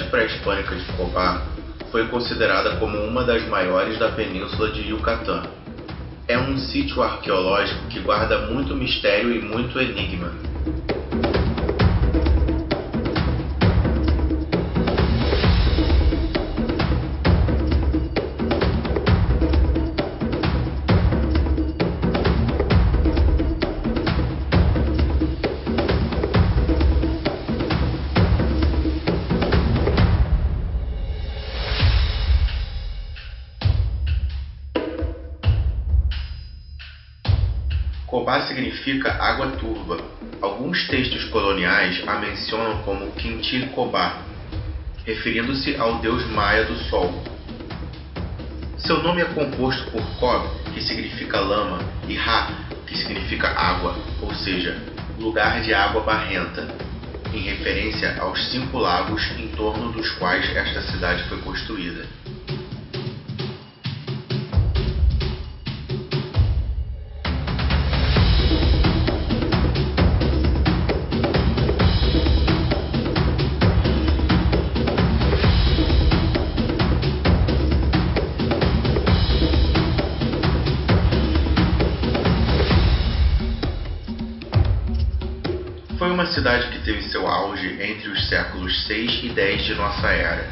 pré-hispânica de Cobá foi considerada como uma das maiores da península de Yucatán. É um sítio arqueológico que guarda muito mistério e muito enigma. Cobá significa água turva. Alguns textos coloniais a mencionam como Quintil-Cobá, referindo-se ao deus maia do sol. Seu nome é composto por Cob, que significa lama, e Ra, que significa água, ou seja, lugar de água barrenta, em referência aos 5 lagos em torno dos quais esta cidade foi construída. Foi uma cidade que teve seu auge entre os séculos 6 e 10 de nossa era,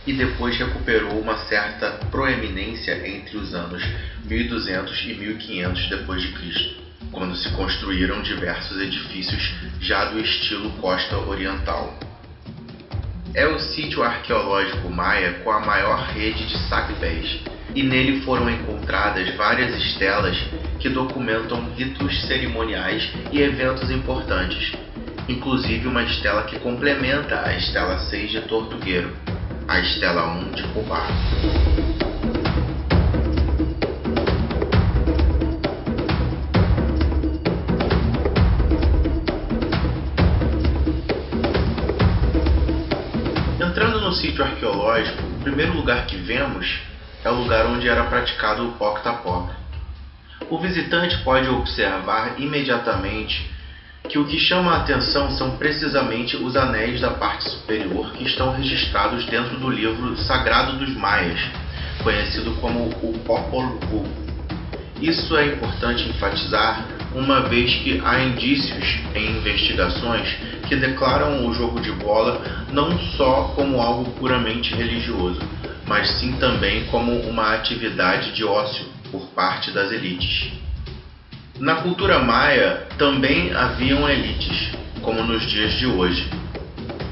e depois recuperou uma certa proeminência entre os anos 1200 e 1500 d.C., quando se construíram diversos edifícios já do estilo costa oriental. É o sítio arqueológico maia com a maior rede de sacpés, e nele foram encontradas várias estelas que documentam ritos cerimoniais e eventos importantes, inclusive uma estela que complementa a estela 6 de Tortuguero, a estela 1 de Cobá. Entrando no sítio arqueológico, o primeiro lugar que vemos é o lugar onde era praticado o Pocta-Pocta. O visitante pode observar imediatamente que o que chama a atenção são precisamente os anéis da parte superior que estão registrados dentro do livro sagrado dos maias, conhecido como o Popol Vuh. Isso é importante enfatizar, uma vez que há indícios em investigações que declaram o jogo de bola não só como algo puramente religioso, mas sim também como uma atividade de ócio por parte das elites. Na cultura maia também haviam elites, como nos dias de hoje.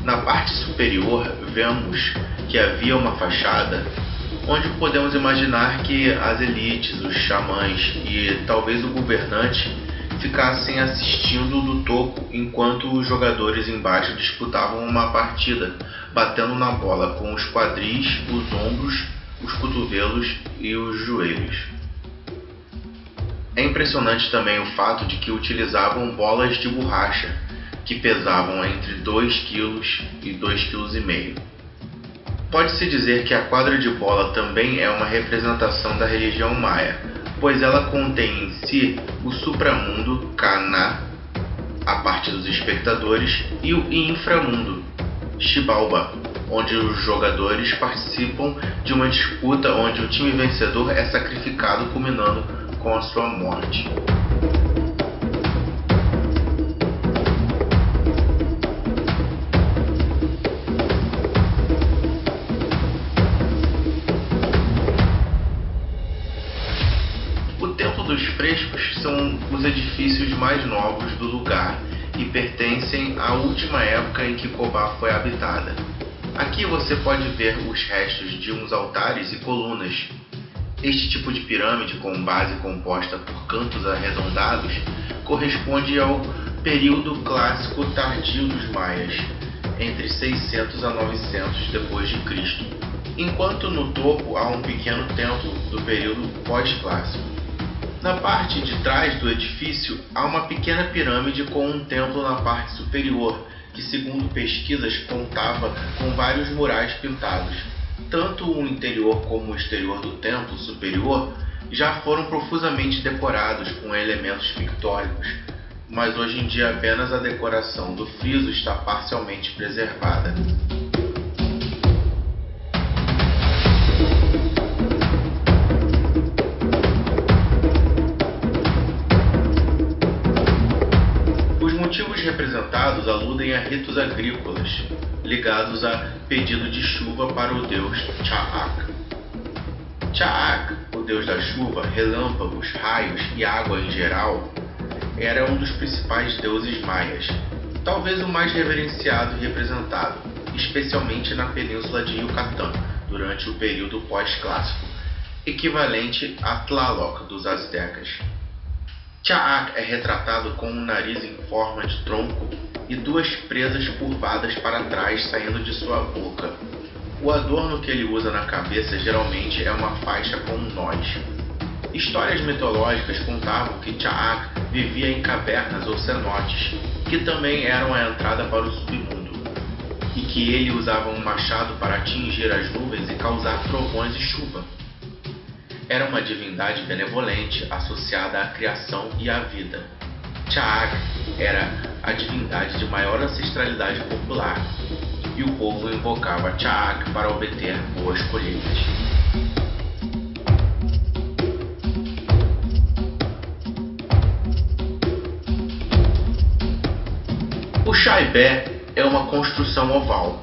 Na parte superior vemos que havia uma fachada onde podemos imaginar que as elites, os xamãs e talvez o governante ficassem assistindo do topo enquanto os jogadores embaixo disputavam uma partida, batendo na bola com os quadris, os ombros, os cotovelos e os joelhos. É impressionante também o fato de que utilizavam bolas de borracha, que pesavam entre 2 kg e 2,5 kg. Pode-se dizer que a quadra de bola também é uma representação da religião maia, pois ela contém em si o supramundo, Cana, a parte dos espectadores, e o inframundo, Xibalba, onde os jogadores participam de uma disputa onde o time vencedor é sacrificado, culminando com a sua morte. O Templo dos Frescos são os edifícios mais novos do lugar e pertencem à última época em que Cobá foi habitada. Aqui você pode ver os restos de uns altares e colunas. Este tipo de pirâmide com base composta por cantos arredondados corresponde ao período clássico tardio dos maias, entre 600 a 900 d.C., enquanto no topo há um pequeno templo do período pós-clássico. Na parte de trás do edifício há uma pequena pirâmide com um templo na parte superior, que segundo pesquisas contava com vários murais pintados. Tanto o interior como o exterior do templo superior já foram profusamente decorados com elementos pictóricos, mas hoje em dia apenas a decoração do friso está parcialmente preservada. Outros representados aludem a ritos agrícolas, ligados a pedido de chuva para o deus Cha'ak. Cha'ak, o deus da chuva, relâmpagos, raios e água em geral, era um dos principais deuses maias, talvez o mais reverenciado e representado, especialmente na península de Yucatán, durante o período pós-clássico, equivalente a Tlaloc dos aztecas. Cha'ak é retratado com um nariz em forma de tronco e duas presas curvadas para trás saindo de sua boca. O adorno que ele usa na cabeça geralmente é uma faixa com nós. Histórias mitológicas contavam que Cha'ak vivia em cavernas ou cenotes, que também eram a entrada para o submundo, e que ele usava um machado para atingir as nuvens e causar trovões e chuva. Era uma divindade benevolente associada à criação e à vida. Cha'ak era a divindade de maior ancestralidade popular, e o povo invocava Cha'ak para obter boas colheitas. O Chaibé é uma construção oval.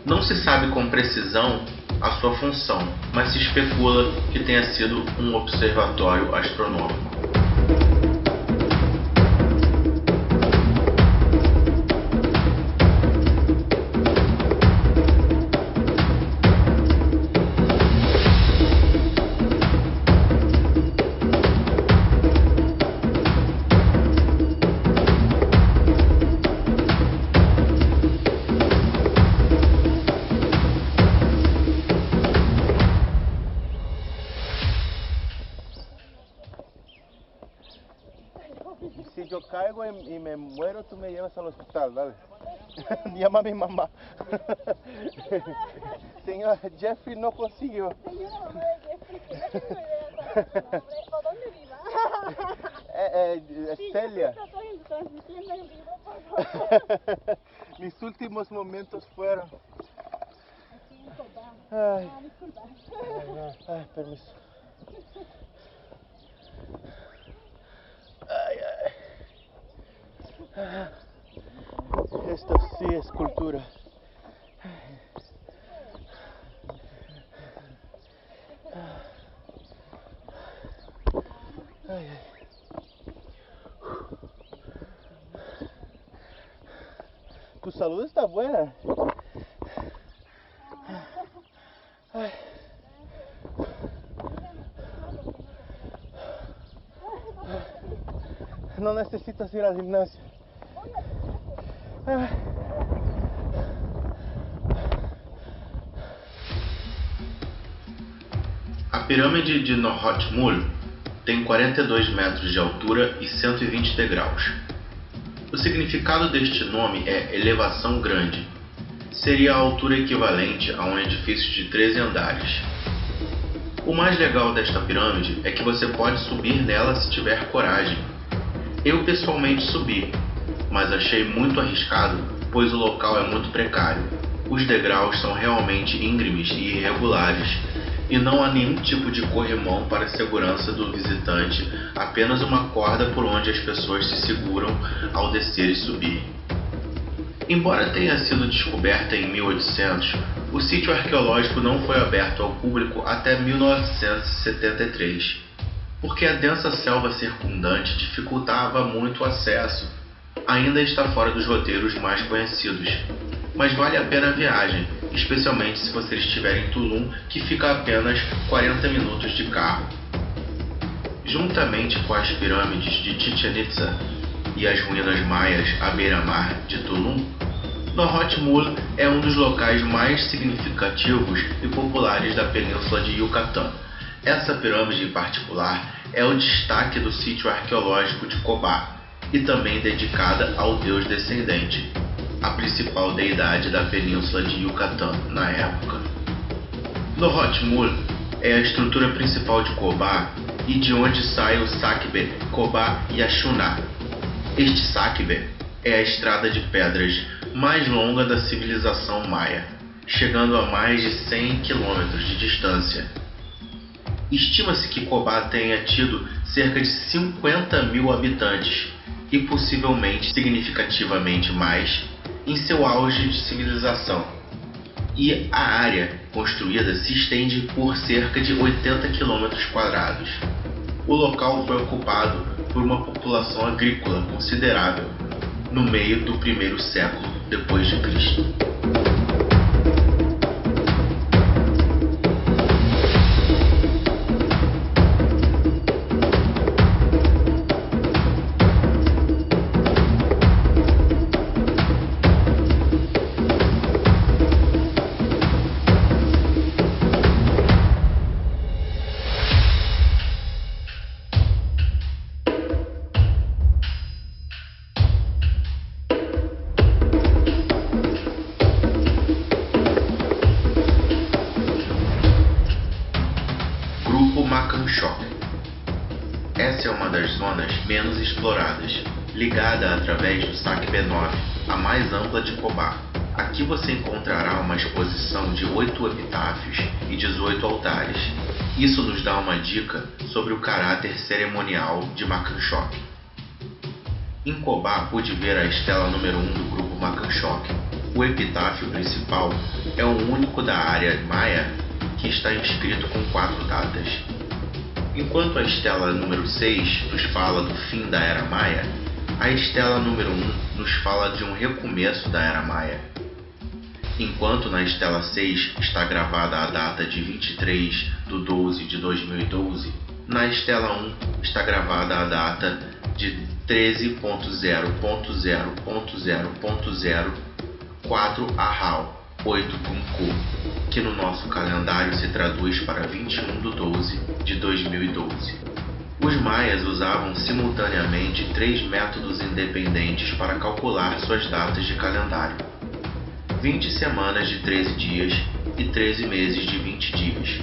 Não se sabe com precisão a sua função, mas se especula que tenha sido um observatório astronômico. Si yo caigo y me muero, tú me llevas al hospital, ¿vale? Llama a mi mamá. Señor, Jeffrey no consiguió. ¿O dónde viva? Celia. Transmitiendo en vivo, por favor. Mis últimos momentos fueron. Aquí en Cobán. Ay, Disculpa. ay, permiso. Ay, ay. Esto sí es cultura. Ay, ay. Tu salud está buena. Ay. No necesitas ir al gimnasio. Ay. A pirâmide de Nohotmul tem 42 metros de altura e 120 degraus. O significado deste nome é elevação grande. Seria a altura equivalente a um edifício de 13 andares. O mais legal desta pirâmide é que você pode subir nela se tiver coragem. Eu pessoalmente subi, mas achei muito arriscado, pois o local é muito precário. Os degraus são realmente íngremes e irregulares, e não há nenhum tipo de corrimão para a segurança do visitante, apenas uma corda por onde as pessoas se seguram ao descer e subir. Embora tenha sido descoberta em 1800, o sítio arqueológico não foi aberto ao público até 1973, porque a densa selva circundante dificultava muito o acesso. Ainda está fora dos roteiros mais conhecidos, mas vale a pena a viagem, especialmente se você estiver em Tulum, que fica a apenas 40 minutos de carro. Juntamente com as pirâmides de Chichén Itzá e as ruínas maias à beira-mar de Tulum, Nohotmul é um dos locais mais significativos e populares da península de Yucatán. Essa pirâmide em particular é o destaque do sítio arqueológico de Cobá e também dedicada ao deus descendente, a principal deidade da península de Yucatán na época. Nohotmul é a estrutura principal de Cobá e de onde sai o Sakbe Cobá Yaxuná. Este Sakbe é a estrada de pedras mais longa da civilização maia, chegando a mais de 100 km de distância. Estima-se que Cobá tenha tido cerca de 50 mil habitantes, e possivelmente significativamente mais em seu auge de civilização. E a área construída se estende por cerca de 80 km². O local foi ocupado por uma população agrícola considerável no meio do primeiro século depois de Cristo. Grupo Macanchoc. Essa é uma das zonas menos exploradas, ligada através do SAC B9, a mais ampla de Cobá. Aqui você encontrará uma exposição de 8 epitáfios e 18 altares. Isso nos dá uma dica sobre o caráter cerimonial de Macanchoc. Em Cobá pude ver a estela número 1 do grupo Macanchoc. O epitáfio principal é o único da área maia que está inscrito com 4 datas. Enquanto a estela número 6 nos fala do fim da Era Maia, a estela número 1 nos fala de um recomeço da Era Maia. Enquanto na estela 6 está gravada a data de 23/12/2012, na estela 1 está gravada a data de 13.0.0.0.04 Arral 8 Kunku, que no nosso calendário se traduz para 21/12/2012. Os maias usavam simultaneamente 3 métodos independentes para calcular suas datas de calendário: 20 semanas de 13 dias e 13 meses de 20 dias,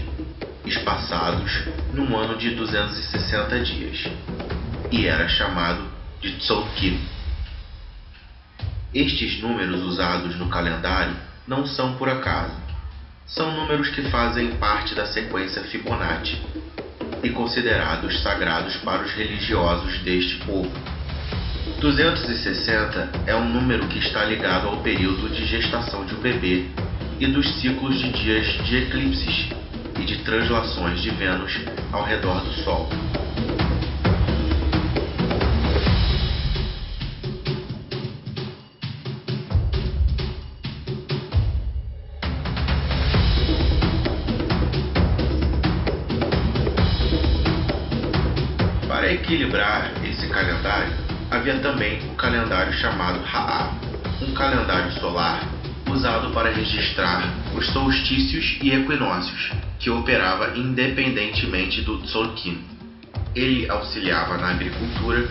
espaçados num ano de 260 dias, e era chamado de Tzolk'in. Estes números usados no calendário não são por acaso. São números que fazem parte da sequência Fibonacci e considerados sagrados para os religiosos deste povo. 260 é um número que está ligado ao período de gestação de um bebê e dos ciclos de dias de eclipses e de translações de Vênus ao redor do Sol. Para equilibrar esse calendário, havia também o calendário chamado Ha'á, um calendário solar usado para registrar os solstícios e equinócios, que operava independentemente do Tzolk'in. Ele auxiliava na agricultura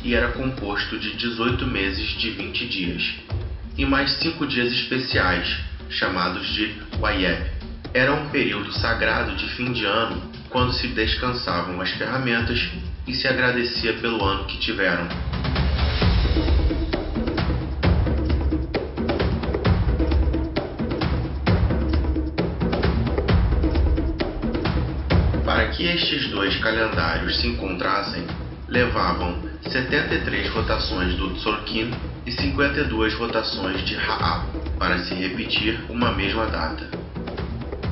e era composto de 18 meses de 20 dias, e mais 5 dias especiais, chamados de Wayeb. Era um período sagrado de fim de ano, quando se descansavam as ferramentas e se agradecia pelo ano que tiveram. Para que estes dois calendários se encontrassem, levavam 73 rotações do Tzolk'in e 52 rotações de Ha'á para se repetir uma mesma data.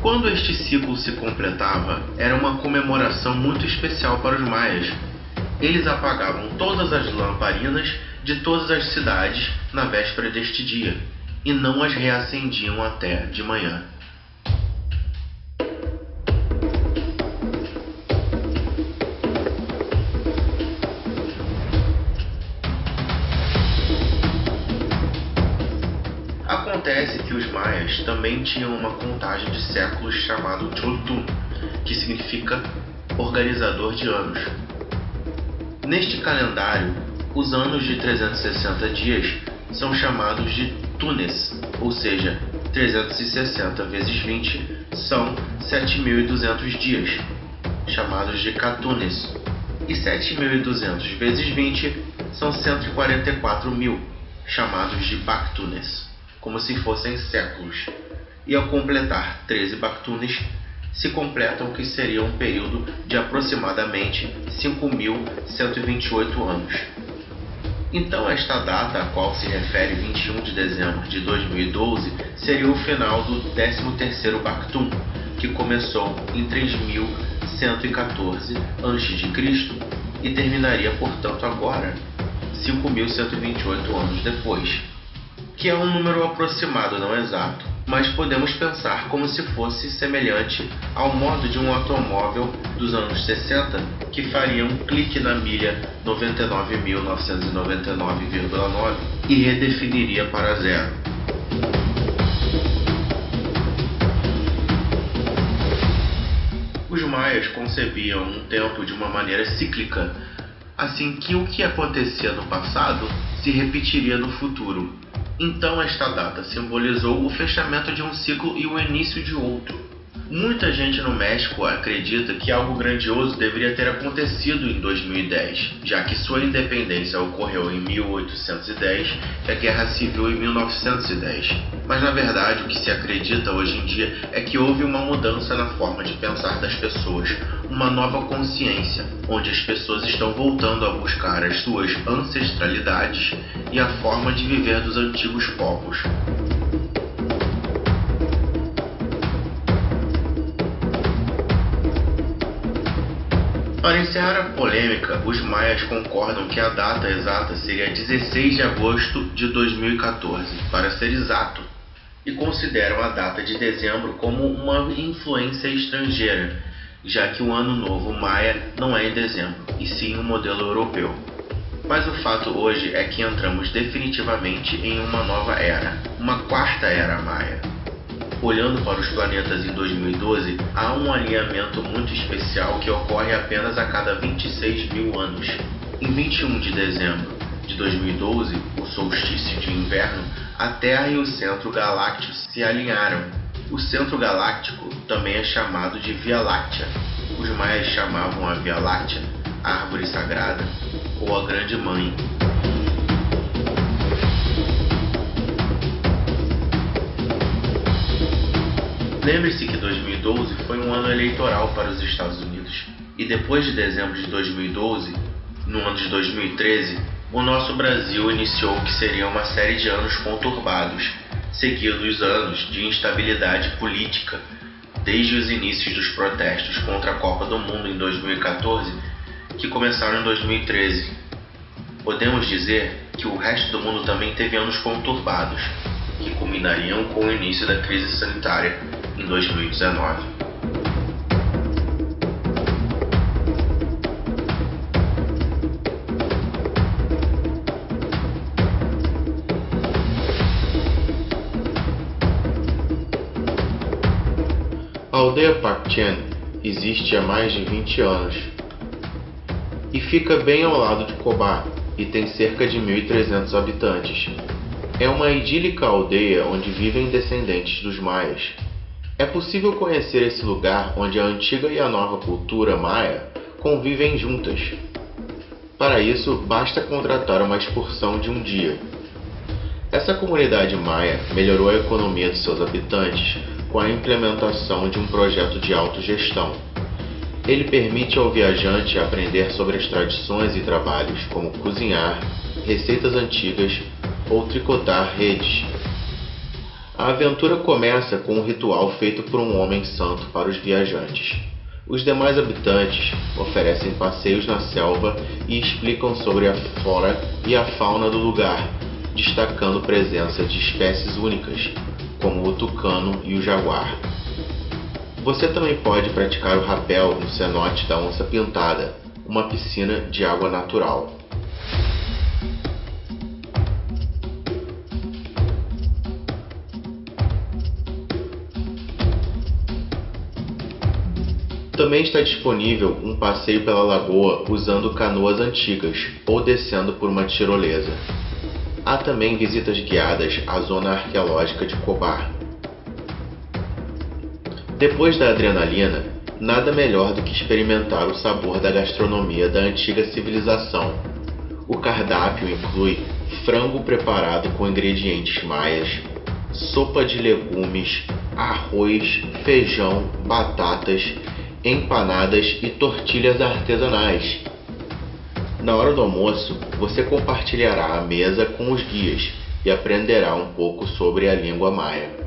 Quando este ciclo se completava, era uma comemoração muito especial para os maias. Eles apagavam todas as lamparinas de todas as cidades na véspera deste dia, e não as reacendiam até de manhã. Acontece que os maias também tinham uma contagem de séculos chamado Choltun, que significa organizador de anos. Neste calendário, os anos de 360 dias são chamados de Tunes, ou seja, 360 vezes 20 são 7.200 dias, chamados de Katunes, e 7.200 vezes 20 são 144.000, chamados de Baktunes, como se fossem séculos, e ao completar 13 Baktunes, se completa o que seria um período de aproximadamente 5.128 anos. Então esta data a qual se refere 21 de dezembro de 2012 seria o final do 13º Bactum, que começou em 3114 a.C. e terminaria, portanto, agora, 5.128 anos depois, que é um número aproximado, não exato, mas podemos pensar como se fosse semelhante ao modo de um automóvel dos anos 60 que faria um clique na milha 99.999,9 e redefiniria para zero. Os maias concebiam um tempo de uma maneira cíclica, assim que o que acontecia no passado se repetiria no futuro. Então esta data simbolizou o fechamento de um ciclo e o início de outro. Muita gente no México acredita que algo grandioso deveria ter acontecido em 2010, já que sua independência ocorreu em 1810 e a Guerra Civil em 1910. Mas na verdade o que se acredita hoje em dia é que houve uma mudança na forma de pensar das pessoas, uma nova consciência, onde as pessoas estão voltando a buscar as suas ancestralidades e a forma de viver dos antigos povos. Para encerrar a polêmica, os maias concordam que a data exata seria 16 de agosto de 2014, para ser exato, e consideram a data de dezembro como uma influência estrangeira, já que o Ano Novo Maia não é em dezembro, e sim um modelo europeu. Mas o fato hoje é que entramos definitivamente em uma nova era, uma quarta era maia. Olhando para os planetas em 2012, há um alinhamento muito especial que ocorre apenas a cada 26 mil anos. Em 21 de dezembro de 2012, o solstício de inverno, a Terra e o Centro Galáctico se alinharam. O Centro Galáctico também é chamado de Via Láctea. Os maias chamavam a Via Láctea a Árvore Sagrada ou a Grande Mãe. Lembre-se que 2012 foi um ano eleitoral para os Estados Unidos, e depois de dezembro de 2012, no ano de 2013, o nosso Brasil iniciou o que seria uma série de anos conturbados, seguidos anos de instabilidade política, desde os inícios dos protestos contra a Copa do Mundo em 2014, que começaram em 2013. Podemos dizer que o resto do mundo também teve anos conturbados, que culminariam com o início da crise sanitária em 2019. A aldeia Pacchen existe há mais de 20 anos e fica bem ao lado de Cobar e tem cerca de 1.300 habitantes. É uma idílica aldeia onde vivem descendentes dos maias. É possível conhecer esse lugar onde a antiga e a nova cultura maia convivem juntas. Para isso, basta contratar uma excursão de um dia. Essa comunidade maia melhorou a economia de seus habitantes com a implementação de um projeto de autogestão. Ele permite ao viajante aprender sobre as tradições e trabalhos, como cozinhar, receitas antigas ou tricotar redes. A aventura começa com um ritual feito por um homem santo para os viajantes. Os demais habitantes oferecem passeios na selva e explicam sobre a flora e a fauna do lugar, destacando presença de espécies únicas, como o tucano e o jaguar. Você também pode praticar o rapel no cenote da Onça Pintada, uma piscina de água natural. Também está disponível um passeio pela lagoa usando canoas antigas ou descendo por uma tirolesa. Há também visitas guiadas à zona arqueológica de Cobar. Depois da adrenalina, nada melhor do que experimentar o sabor da gastronomia da antiga civilização. O cardápio inclui frango preparado com ingredientes maias, sopa de legumes, arroz, feijão, batatas, empanadas e tortilhas artesanais. Na hora do almoço, você compartilhará a mesa com os guias e aprenderá um pouco sobre a língua maia.